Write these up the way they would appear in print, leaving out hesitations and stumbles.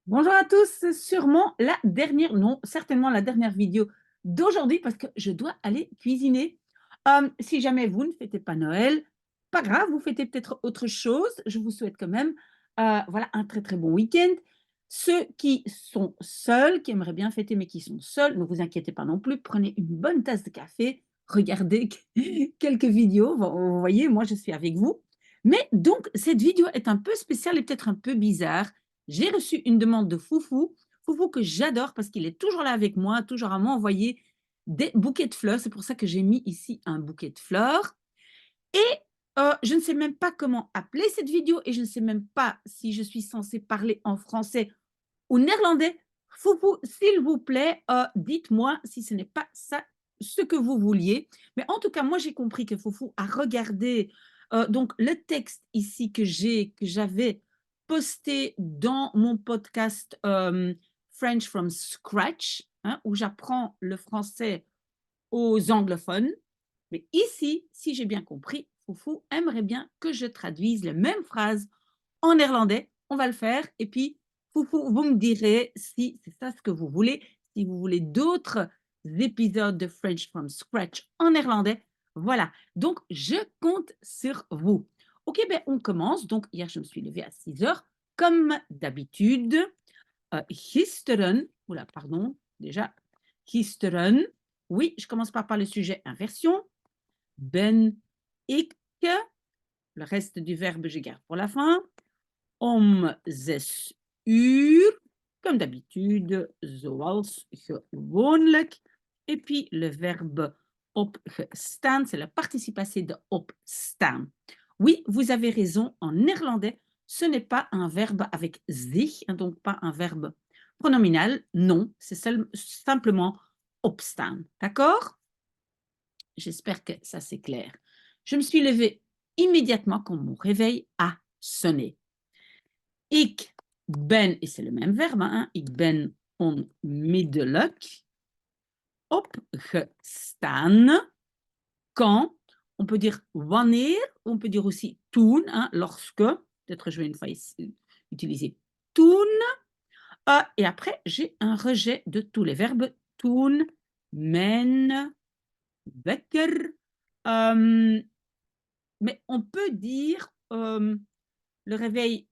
Bonjour à tous, c'est sûrement la dernière, non, certainement la dernière vidéo d'aujourd'hui parce que je dois aller cuisiner. Si jamais vous ne fêtez pas Noël, pas grave, vous fêtez peut-être autre chose. Je vous souhaite quand même voilà, un très très bon week-end. Ceux qui sont seuls, qui aimeraient bien fêter mais qui sont seuls, ne vous inquiétez pas non plus, prenez une bonne tasse de café, regardez quelques vidéos, vous voyez, moi je suis avec vous. Mais donc, cette vidéo est un peu spéciale et peut-être un peu bizarre. J'ai reçu une demande de Foufou, Foufou que j'adore parce qu'il est toujours là avec moi, toujours à m'envoyer des bouquets de fleurs. C'est pour ça que j'ai mis ici un bouquet de fleurs. Et je ne sais même pas comment appeler cette vidéo et je ne sais même pas si je suis censée parler en français ou néerlandais. Foufou, s'il vous plaît, dites-moi si ce n'est pas ça ce que vous vouliez. Mais en tout cas, moi, j'ai compris que Foufou a regardé donc le texte ici que j'avais posté dans mon podcast French from Scratch, hein, où j'apprends le français aux anglophones. Mais ici, si j'ai bien compris, Foufou aimerait bien que je traduise les mêmes phrases en néerlandais. On va le faire. Et puis, Foufou, vous me direz si c'est ça ce que vous voulez. Si vous voulez d'autres épisodes de French from Scratch en néerlandais, voilà. Donc, je compte sur vous. OK, ben on commence. Donc, hier, je me suis levée à 6 heures, comme d'habitude. Gisteren, oula, pardon, déjà, gisteren. Oui, je commence par le sujet inversion. Ben ik, le reste du verbe, je garde pour la fin. Om 6 uur, comme d'habitude, zoals gewoonlijk. Et puis le verbe opgestaan, c'est le participe passé de opstaan. Oui, vous avez raison, en néerlandais, ce n'est pas un verbe avec zich, donc pas un verbe pronominal. Non, c'est simplement opstaan. D'accord? J'espère que ça c'est clair. Je me suis levée immédiatement quand mon réveil a sonné. Ik ben, et c'est le même verbe, hein, ik ben onmiddellijk opgestaan. Quand, on peut dire wanneer, on peut dire aussi toen, hein, lorsque, peut-être je vais une fois utiliser toen. Et après, j'ai un rejet de tous les verbes. Toen, men, wekker. Mais on peut dire le réveil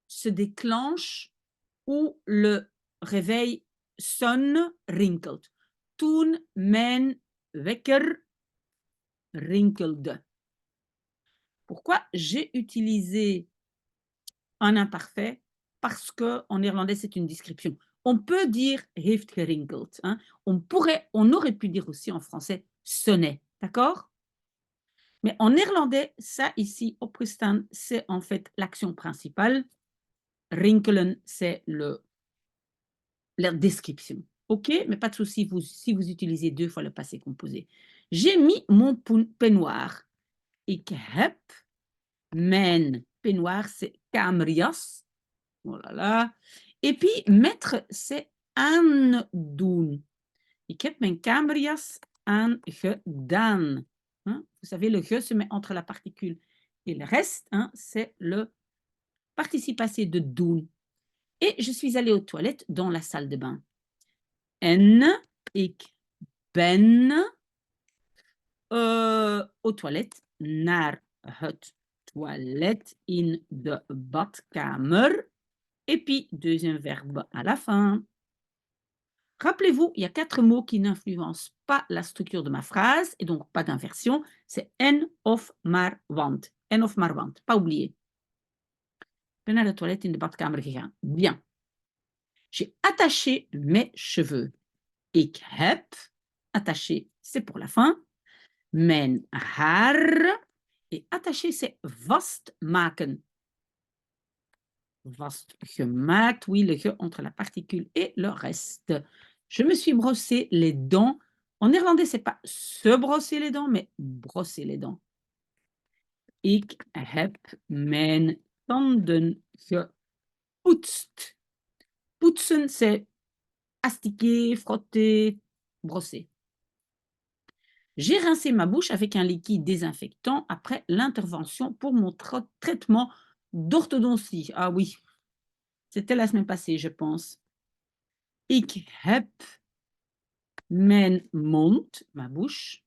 se déclenche ou le réveil sonne, rinkelt. Toen mijn wekker rinkelde. Pourquoi j'ai utilisé un imparfait? Parce qu'en néerlandais, c'est une description. On peut dire heeft gerinkeld. Hein? On aurait pu dire aussi en français sonnait. D'accord? Mais en néerlandais, ça ici, opgestaan, c'est en fait l'action principale. Rinkelen, c'est la description. OK, mais pas de souci si vous utilisez 2 fois le passé composé. J'ai mis mon peignoir. Ik heb mijn peignoir, c'est kamerjas. Oh là là. Et puis mettre, c'est aandoen. Ik heb mijn kamerjas aangedaan. Hein? Vous savez, le ge se met entre la particule et le reste, hein, c'est le participe passé de doen. Et je suis allée aux toilettes dans la salle de bain. En ik ben aux toilettes, naar het toilet in de badkamer. Et puis, deuxième verbe à la fin. Rappelez-vous, il y a 4 mots qui n'influencent pas la structure de ma phrase et donc pas d'inversion. C'est en of maar want. En of maar want. Pas oublier. Ik ben naar de toilet in de badkamer gegaan. Bien. J'ai attaché mes cheveux. Ik heb, attaché, c'est pour la fin. Mijn haar. Et attaché, c'est vastmaken. Vastgemaakt, oui, le ge entre la particule et le reste. Je me suis brossé les dents. En néerlandais, c'est pas se brosser les dents, mais brosser les dents. Ik heb mijn tanden gepoetst. Poetsen, c'est astiquer, frotter, brosser. J'ai rincé ma bouche avec un liquide désinfectant après l'intervention pour mon traitement d'orthodontie. Ah oui, C'était la semaine passée, je pense. Ik heb mijn mond, ma bouche,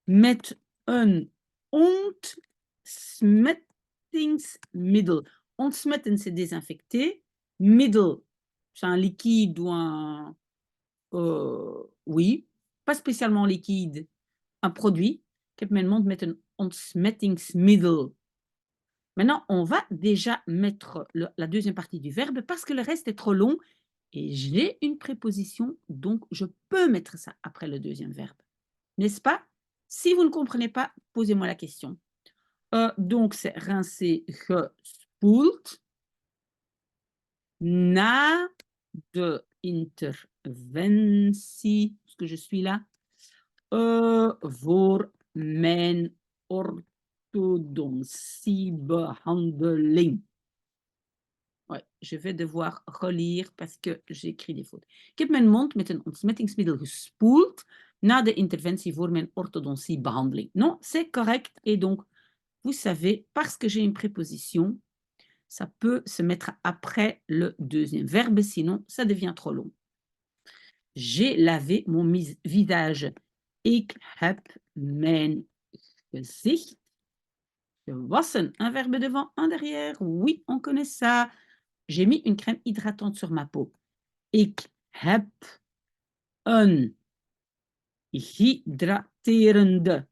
met een ontsmettingsmiddel. Ontsmetten, c'est désinfecter. Middel, c'est un liquide ou un... oui, pas spécialement liquide, un produit. Ik heb mijn mond met een ontsmettingsmiddel. Maintenant, on va déjà mettre la deuxième partie du verbe parce que le reste est trop long et j'ai une préposition, donc je peux mettre ça après le deuxième verbe. N'est-ce pas? Si vous ne comprenez pas, posez-moi la question. Donc, c'est rincer, gespoeld. Na de interventie, parce que je suis là, voor mijn orthodontiebehandeling. Ouais, je vais devoir relire parce que j'écris des fautes. Ik heb mijn mond met een ontsmettingsmiddel gespoeld na de interventie voor mijn orthodontiebehandeling. Non, c'est correct. Et donc, vous savez, parce que j'ai une préposition, ça peut se mettre après le deuxième verbe, sinon ça devient trop long. J'ai lavé mon visage. Ik heb mijn gezicht gewassen. Un verbe devant, un derrière. Oui, on connaît ça. J'ai mis une crème hydratante sur ma peau. Ik heb een hydraterende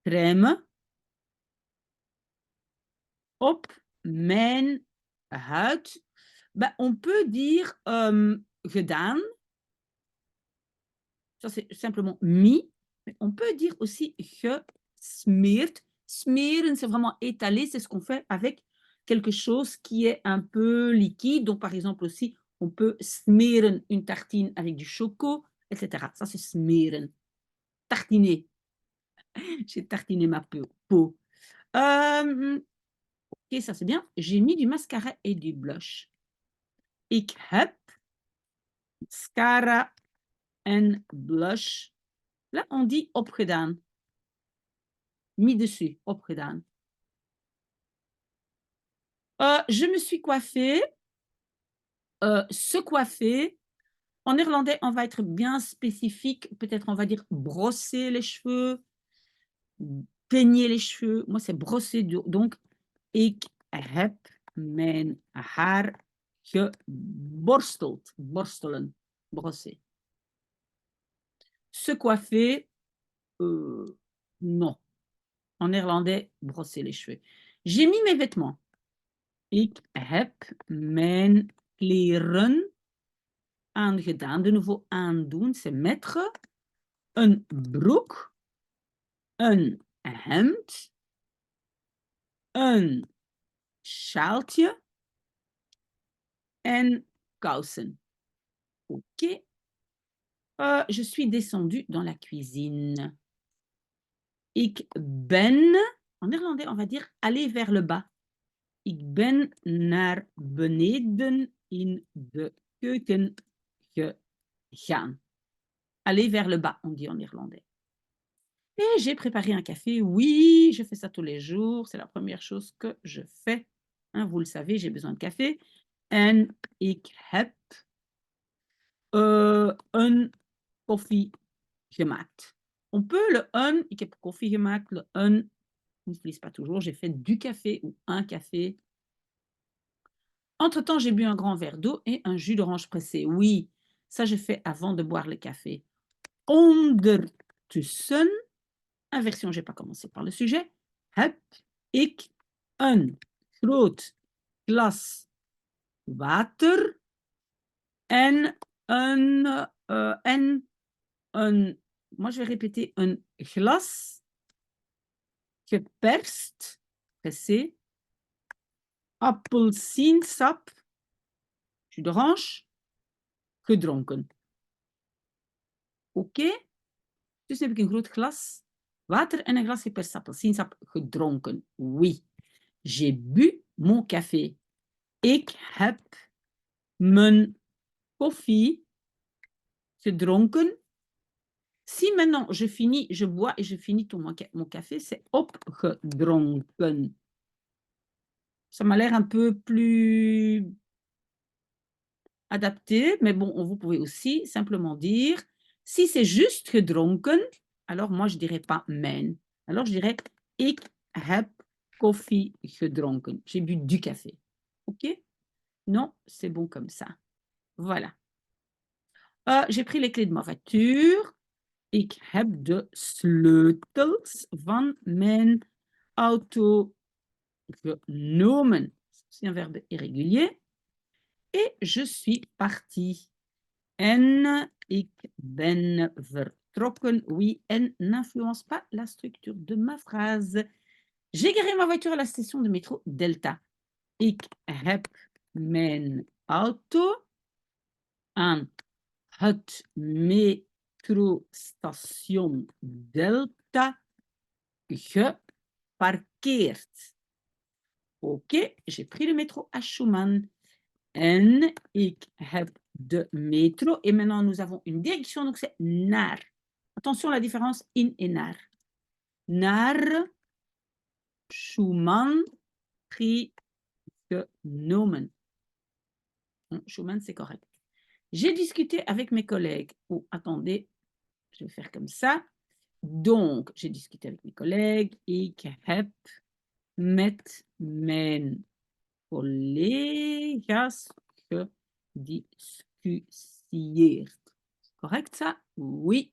crème op mijn huid. Ben, on peut dire gedaan. Ça, c'est simplement mis. Mais on peut dire aussi gesmeerd. Smeren, c'est vraiment étaler. C'est ce qu'on fait avec quelque chose qui est un peu liquide. Donc, par exemple, aussi, on peut smeren une tartine avec du choco, etc. Ça, c'est smeren. Tartiner. J'ai tartiné ma peau. Ok, ça, c'est bien. J'ai mis du mascara et du blush. Ik heb mascara en blush. Là, on dit opgedaan. Mis dessus, opgedaan. Je me suis coiffée. Se coiffer. En néerlandais, on va être bien spécifique. Peut-être on va dire brosser les cheveux, peigner les cheveux. Moi, c'est brosser. Donc, ik heb mijn haar geborsteld. Borstelen. Brosser. Se coiffer, non. En néerlandais, brosser les cheveux. J'ai mis mes vêtements. Ik heb mijn kleren aangedaan. De nouveau aandoen, c'est mettre. Een broek. Een hemd. Een sjaaltje. En kousen. Ok. Je suis descendue dans la cuisine. Ik ben, en néerlandais, on va dire aller vers le bas. Ik ben naar beneden in de keuken gegaan. Aller vers le bas, on dit en néerlandais. Et j'ai préparé un café. Oui, je fais ça tous les jours. C'est la première chose que je fais. Hein, vous le savez, j'ai besoin de café. En ik heb een koffie gemaakt. On peut le un, ik heb koffie gemaakt, le un, on n'utilise pas toujours. J'ai fait du café ou un café. Entre-temps, j'ai bu un grand verre d'eau et un jus d'orange pressé. Oui, ça je fais avant de boire le café. Ondertussen, inversion, je n'ai pas commencé par le sujet, heb ik een groot glas water en een, moi je vais répéter, een glas geperst, pressé, appelsiensap, jus d'orange, gedronken. Oké? Dus heb ik een groot glas water en een glas geperst appelsiensap gedronken. Oui. J'ai bu mon café. Ik heb mijn koffie gedronken. Si maintenant je finis, je bois et je finis tout mon café, c'est opgedronken. Ça m'a l'air un peu plus adapté, mais bon, vous pouvez aussi simplement dire, si c'est juste gedronken, alors moi je dirais pas mijn. Alors je dirais ik heb koffie gedronken. J'ai bu du café. OK? Non, c'est bon comme ça. Voilà. J'ai pris les clés de ma voiture. Ik heb de sleutels van mijn auto genomen. C'est un verbe irrégulier. Et je suis partie. En ik ben vertrokken. Oui, en n'influence pas la structure de ma phrase. J'ai garé ma voiture à la station de métro Delta. Ik heb mijn auto aan het metrostation Delta geparkeerd. OK, j'ai pris le métro à Schumann. En ik heb de métro. Et maintenant, nous avons une direction, donc c'est naar. Attention à la différence in et naar. Naar Schumann pris genomen. Schumann, c'est correct. J'ai discuté avec mes collègues. Oh, attendez, je vais faire comme ça. Donc, j'ai discuté avec mes collègues. Ik heb met mijn collega's gediscussieerd. Correct ça? Oui.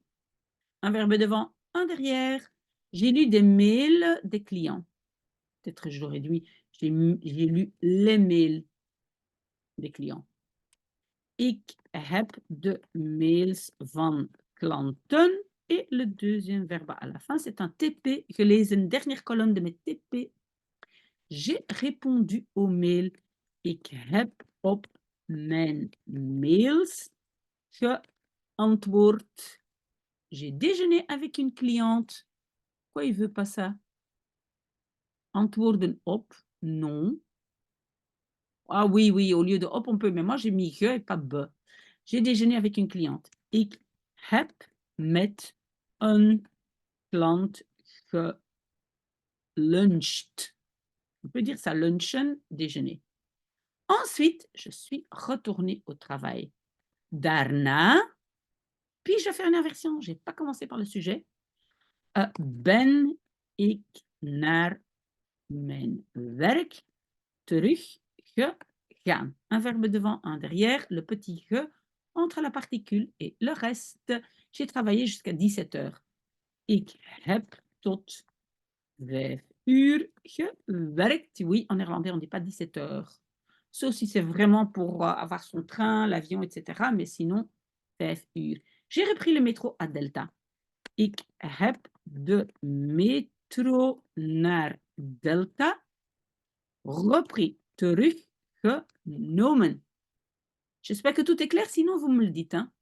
Un verbe devant, un derrière. J'ai lu des mails des clients. Peut-être je l'aurais dit. J'ai lu les mails des clients. Ik heb de mails van klanten. Et le deuxième verbe à la fin, c'est un TP. Gelezen, dernière colonne de mes TP. J'ai répondu aux mails. Ik heb op mijn mails geantwoord. J'ai déjeuné avec une cliente. Pourquoi il ne veut pas ça? Antwoorden op, non. Ah oui, oui, au lieu de op, on peut, mais moi j'ai mis ge et pas be. J'ai déjeuné avec une cliente. Ik heb met een klant geluncht. On peut dire ça, lunchen, déjeuner. Ensuite, je suis retournée au travail. Daarna, puis je fais une inversion. Je n'ai pas commencé par le sujet. Ben ik naar mijn werk teruggegaan. Un verbe devant, un derrière, le petit ge entre la particule et le reste. J'ai travaillé jusqu'à 17 heures. Ik heb tot 5 uur gewerkt. Oui, en néerlandais, on ne dit pas 17 heures. Sauf si c'est vraiment pour avoir son train, l'avion, etc. Mais sinon, 5 uur. J'ai repris le métro à Delta. Ik heb de metro naar Delta repris, teruggenomen. J'espère que tout est clair, sinon vous me le dites. Hein.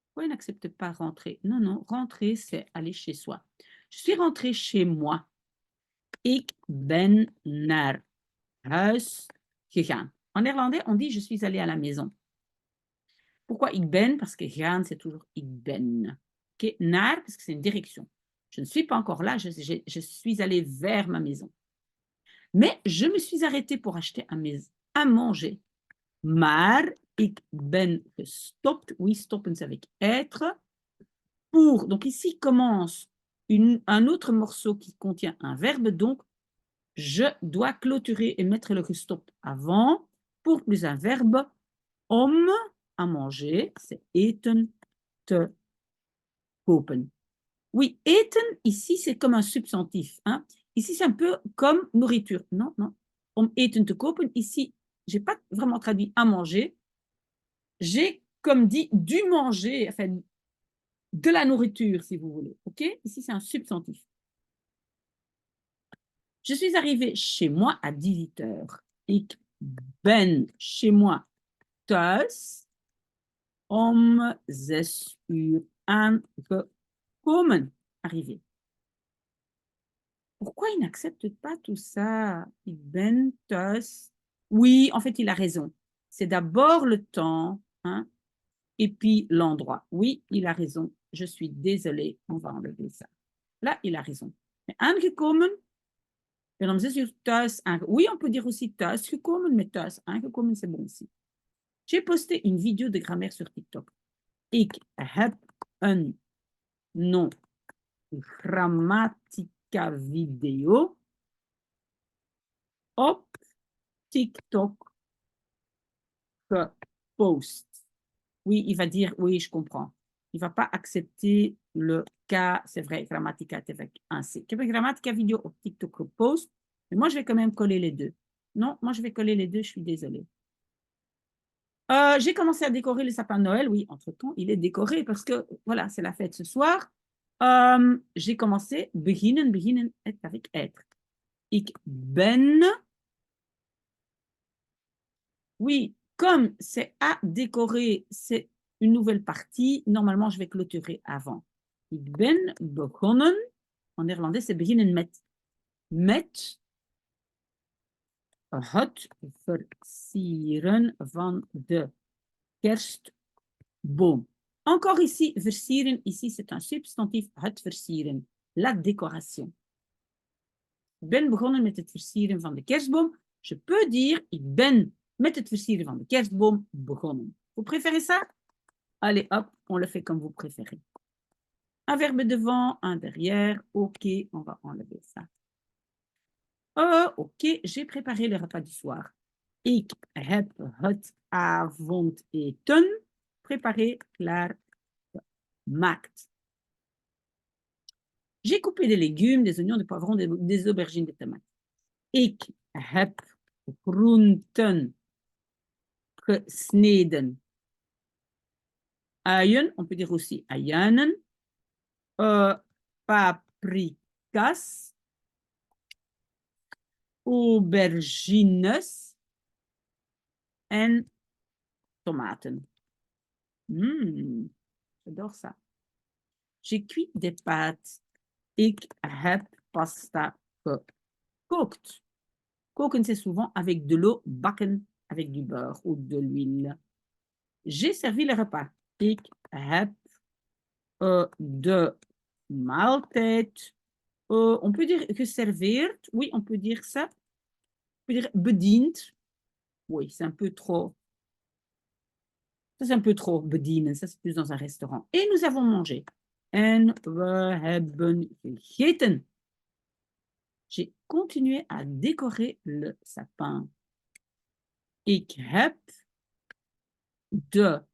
Pourquoi il n'accepte pas rentrer? Non, non, rentrer, c'est aller chez soi. Je suis rentrée chez moi. Ik ben naar huis gegaan. En néerlandais, on dit je suis allée à la maison. Pourquoi ik ben? Parce que gaan, c'est toujours ik ben. Okay? Naar, parce que c'est une direction. Je ne suis pas encore là, je suis allée vers ma maison. Mais je me suis arrêtée pour acheter à manger. Maar ik ben gestopt. Oui, stoppen, c'est avec être. Pour, donc ici commence un autre morceau qui contient un verbe, donc je dois clôturer et mettre le gestop avant. Pour plus un verbe, om, à manger, c'est eten, te kopen. Oui, eten, ici, c'est comme un substantif. Hein. Ici, c'est un peu comme nourriture. Non, non. Om eten te kopen, ici, je n'ai pas vraiment traduit à manger. J'ai, comme dit, dû manger, enfin, de la nourriture, si vous voulez. OK? Ici, c'est un substantif. Je suis arrivée chez moi à 18 heures. Ik ben chez moi thuis om 6 uur aangekomen. Arrivé. Pourquoi il n'accepte pas tout ça? Ik ben thuis. Oui, en fait, il a raison. C'est d'abord le temps, hein, et puis l'endroit. Oui, il a raison. Je suis désolée, on va enlever ça. Là, il a raison. Mais aangekomen, En dan is thuis oui, on peut dire aussi thuis gekomen, mais thuis aangekomen, c'est bon aussi. J'ai posté une vidéo de grammaire sur TikTok. Ik heb een non-grammatica video op TikTok gepost. Oui, il va dire, oui, je comprends. Il ne va pas accepter le cas, c'est vrai, grammatica avec un C. Ik heb een grammatica video op TikTok gepost, mais moi, je vais quand même coller les deux. Non, moi, je vais coller les deux, je suis désolée. J'ai commencé à décorer le sapin de Noël. Oui, entre-temps, il est décoré parce que, voilà, c'est la fête ce soir. J'ai commencé, beginnen, beginnen avec être. Ik ben. Oui, comme c'est à décorer, c'est une nouvelle partie. Normalement, je vais clôturer avant. Ik ben begonnen. En néerlandais, c'est beginnen met. Met het versieren van de kerstboom. Encore ici, versieren, ici c'est un substantief, het versieren, la décoration. Ik ben begonnen met het versieren van de kerstboom. Je peux dire, ik ben met het versieren van de kerstboom begonnen. Vous préférez ça? Allez, hop, on le fait comme vous préférez. Un verbe devant, un derrière. Ok, on va enlever ça. Ok, j'ai préparé le repas du soir. Ik heb het avondeten préparé, klaar gemaakt. J'ai coupé des légumes, des oignons, des poivrons, des aubergines, des tomates. Ik heb groenten gesneden. Uien, on peut dire aussi uienen. Paprika's. Aubergines. En tomaten. J'adore ça. J'ai cuit des pâtes. Ik heb pasta gekookt. Koken, c'est souvent avec de l'eau, bakken avec du beurre ou de l'huile. J'ai servi le repas. Ik heb de maaltijd. On peut dire geserveerd. Oui, on peut dire ça. On peut dire bediend. Oui, c'est un peu trop. Ça, c'est un peu trop bedienen. Ça, c'est plus dans un restaurant. Et nous avons mangé. En we hebben gegeten. J'ai continué à décorer le sapin. Ik heb de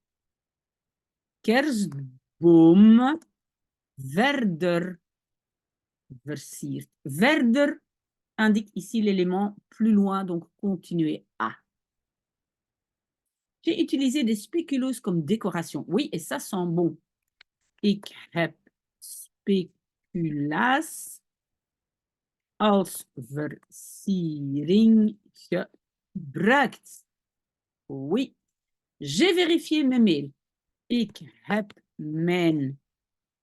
kerstboom verder versierd. Verder indique ici l'élément plus loin, donc continuer à. J'ai utilisé des spéculoos comme décoration. Oui, et ça sent bon. Ik heb speculaas als versiering gebruikt. Oui. J'ai vérifié mes mails. Ik heb mijn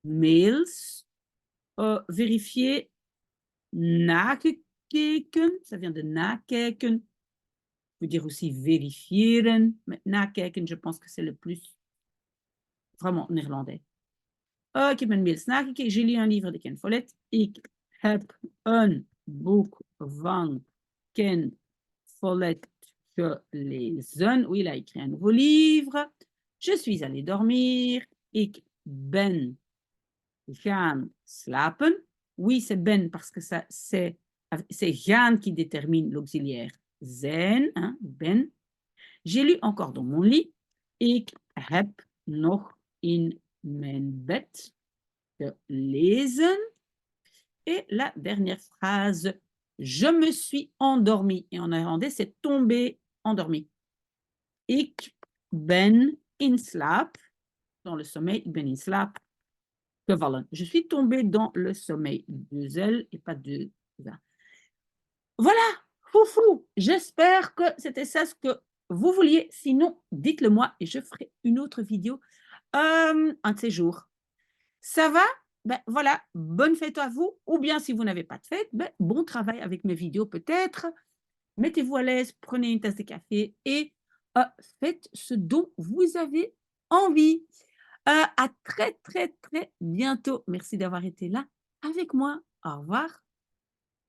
mails vérifié, nakeken. Ça vient de nakijken. On peut dire aussi vérifieren. Mais nakijken, je pense que c'est le plus vraiment néerlandais. Ik heb mijn mails nakeken. J'ai lu un livre de Ken Follett. Ik heb een boek van Ken Follett gelezen. Oui, il a écrit un nouveau livre. Je suis allée dormir. Ik ben gaan slapen. Oui, c'est ben parce que ça, c'est gaan qui détermine l'auxiliaire zijn. Hein, ben. J'ai lu encore dans mon lit. Ik heb nog in mijn bed gelezen. Et la dernière phrase, je me suis endormie. Et en néerlandais, c'est tomber, endormi. Ik ben in slaap. Dans le sommeil, ik ben in slaap gevallen. Je suis tombée dans le sommeil. 2 L et pas 2 A. Voilà, foufou. J'espère que c'était ça ce que vous vouliez. Sinon, dites-le moi et je ferai une autre vidéo un de ces jours. Ça va? Ben voilà, bonne fête à vous. Ou bien si vous n'avez pas de fête, ben, bon travail avec mes vidéos peut-être. Mettez-vous à l'aise, prenez une tasse de café et faites ce dont vous avez envie. À très, très, très bientôt. Merci d'avoir été là avec moi. Au revoir.